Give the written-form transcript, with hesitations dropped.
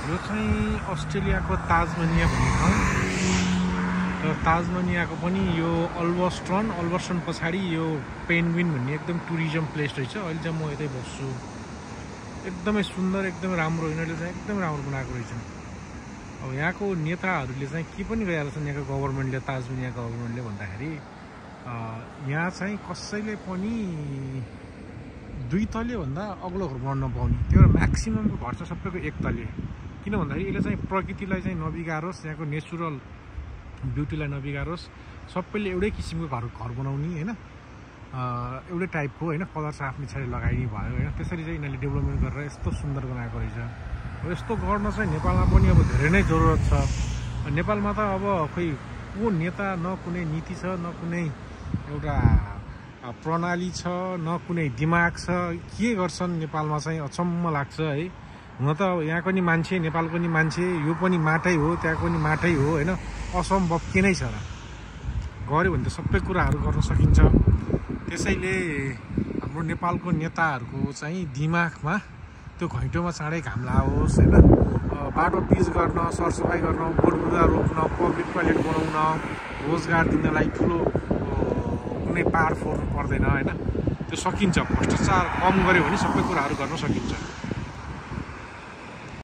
यो चाहिँ अस्ट्रेलियाको ताजमनिया भन्ने ठाउँ। र ताजमनियाको पनि यो अल्बर्स्टन पछाडि यो पेन्गुइन भन्ने एकदम टुरिज्म प्लेस रहेछ। अहिले चाहिँ म यतै बस्छु। एकदमै सुन्दर, एकदमै राम्रो, यिनीहरूले चाहिँ एकदमै राम्रो बनाएको रहेछ। अब यहाँको नेताहरूले चाहिँ के पनि गरिरहेको छन् यहाँको गभर्मेन्टले, ताजमनिया गभर्मेन्टले भन्दाखेरि यहाँ चाहिँ कसैले पनि 2 तले भन्दा अग्लो घर बनाउन नपाउने। त्यो म्याक्सिममको घर चाहिँ सबैको 1 तले। किन भन्दाखेरि यसले चाहिँ प्रकृतिलाई चाहिँ नबिगारोस्, यहाँको नेचुरल ब्युटीलाई नबिगारोस्। सबैले एउटै किसिमको घर बनाउने होइन, एउटै टाइपको होइन, कलर चाहिँ आफ्नै छाडी लगाइने भयो होइन। त्यसरी चाहिँ यिनीहरूले डेभलपमेन्ट गरेर यस्तो सुन्दर बनाएको रहेछ। यस्तो गर्न चाहिँ नेपालमा पनि अब धेरै नै जरुरत छ। नेपालमा त अब खोइ को नेता, न कुनै नीति छ, न कुनै एउटा प्रणाली छ, न कुनै दिमाग छ। के गर्छन् नेपालमा चाहिँ अचम्म लाग्छ है। हुन त यहाँको नि मान्छे, नेपालको नि मान्छे, यो पनि माटै हो, त्यहाँको नि माटै हो होइन। असम्भव के नै छ र, गऱ्यो भने त सबै कुराहरू गर्न सकिन्छ। त्यसैले हाम्रो नेपालको नेताहरूको चाहिँ दिमागमा त्यो घैँटोमा चाँडै घाम लाओस् होइन। बाटो पिच गर्न, सरसफाइ गर्न, बोटबुदा रोप्न, पब्लिक टोयलेट बनाउन, रोजगार दिनलाई ठुलो कुनै पाहाड फोर्नु पर्दैन होइन। त्यो सकिन्छ। भ्रष्टाचार कम गऱ्यो भने सबै कुराहरू गर्न सकिन्छ।